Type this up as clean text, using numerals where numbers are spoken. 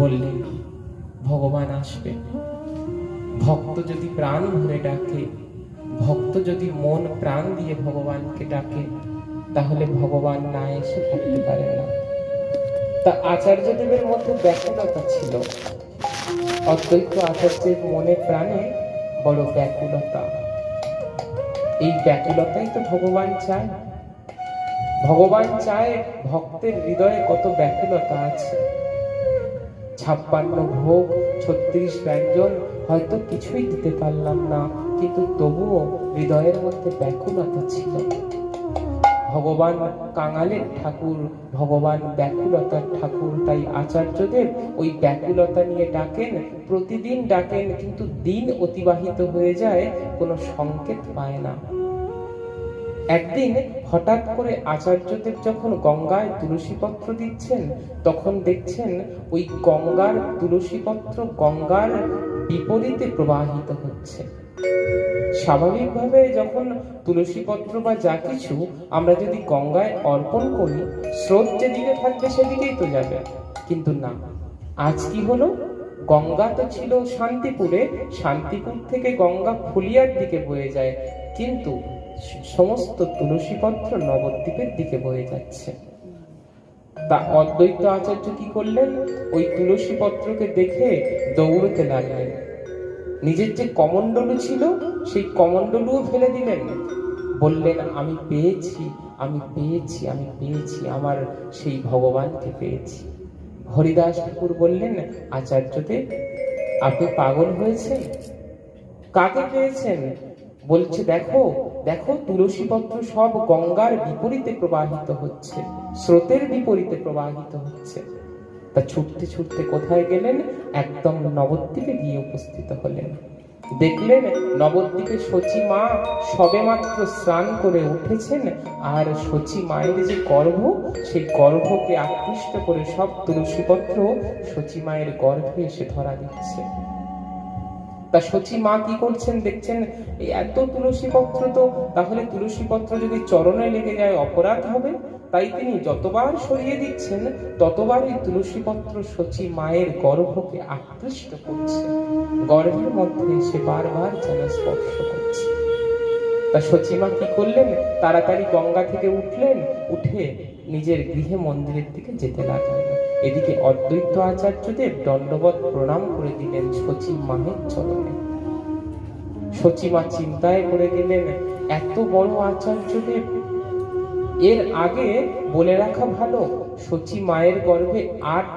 বললেন ভগবান আসবে। ভক্ত যদি প্রাণ ভরে ডাকে, ভক্ত যদি মন প্রাণ দিয়ে ভগবানকে ডাকে, তাহলে ভগবান না এসে থাকতে পারে না। তা আচার্যদেবের মধ্যে ব্যাকুলতা ছিল। অদ্বৈত আচার্যের মনে প্রাণে বড় ব্যাকুলতা। এই ব্যাকুলতাই তো ভগবান চায়। ভগবান চায় ভক্তের হৃদয়ে কত ব্যাকুলতা আছে। 56 ভোগ 36 ব্যঞ্জন হয়তো কিছুই দিতে পারলাম না, কিন্তু তবুও হৃদয়ের মধ্যে ব্যাকুলতা ছিল। ভগবান কাঙালের ঠাকুর, ভগবান ব্যাকুলতার ঠাকুর। তাই আচার্যদেব ওই ব্যাকুলতা নিয়ে ডাকেন, প্রতিদিন ডাকেন, কিন্তু দিন অতিবাহিত হয়ে যায়, কোনো সংকেত পায় না। একদিন হঠাৎ করে আচার্যদেব যখন গঙ্গায় তুলসীপত্র দিচ্ছেন, তখন দেখছেন ওই গঙ্গার তুলসীপত্র গঙ্গার বিপরীতে প্রবাহিত হচ্ছে। স্বাভাবিকভাবে যখন তুলসীপত্র বা যা কিছু আমরা যদি গঙ্গায় অর্পণ করি, স্রোত যেদিকে থাকবে সেদিকেই তো যাবে। কিন্তু না, আজ কি হলো, গঙ্গা তো ছিল শান্তিপুরে, শান্তিপুর থেকে গঙ্গা ফুলিয়ার দিকে বয়ে যায়, কিন্তু সমস্ত তুলসীপত্র নবদ্বীপের দিকে বয়ে যাচ্ছে। তা অদ্বৈত আচার্য কি করলেন, ওই তুলসী পত্রকে দেখে দৌড়তে লাগলেন। নিজের যে কমণ্ডলু ছিল সেই কমণ্ডলুও ফেলে দিলেন। বললেন আমি পেয়েছি, আমি পেয়েছি, আমি পেয়েছি, আমার সেই ভগবানকে পেয়েছি। হরিদাস ঠাকুর বললেন আচার্যদেব, আপনি পাগল হয়েছেন? কাকে পেয়েছেন? বলছে দেখো দেখো, তুলসীপত্র সব গঙ্গার বিপরীতে প্রবাহিত হচ্ছে, স্রোতের বিপরীতে প্রবাহিত হচ্ছে। তা ছুটতে ছুটতে কোথায় গেলেন? একদম নবদ্বীপে গিয়ে উপস্থিত হলেন। দেখলেন নবদ্বীপে শচী মা সবে মাত্র স্নান করে উঠেছেন, আর শচী মায়ের যে গর্ভ, সেই গর্ভকে আকৃষ্ট করে সব তুলসীপত্র শচী মায়ের গর্ভে এসে ধরা দিচ্ছে। তা শচী মা কি করছেন দেখছেন, এই এত তুলসী পত্র, তো তাহলে তুলসী পত্র যদি চরণে লেগে যায় অপরাধ হবে। তাই তিনি যতবার সরিয়ে দিচ্ছেন, ততবার এই তুলসী পত্র শচী মায়ের গর্ভকে আকৃষ্ট করছে, গর্ভের মধ্যে এসে বারবার যেন স্পর্শ করছে। তা শচী মা কি করলেন, তাড়াতাড়ি গঙ্গা থেকে উঠলেন, উঠে নিজের গৃহে মন্দিরের দিকে যেতে লাগলেন। এদিকে অদ্বৈত আচার্যদেব দণ্ডবত প্রণাম করে দিলেন শচী মায়ের চরণে। শচী মা চিন্তায় পড়ে গেলেন, এত বড় আচার্যদেব। এর আগে বলে রাখা ভালো, শচী মায়ের গর্ভে 8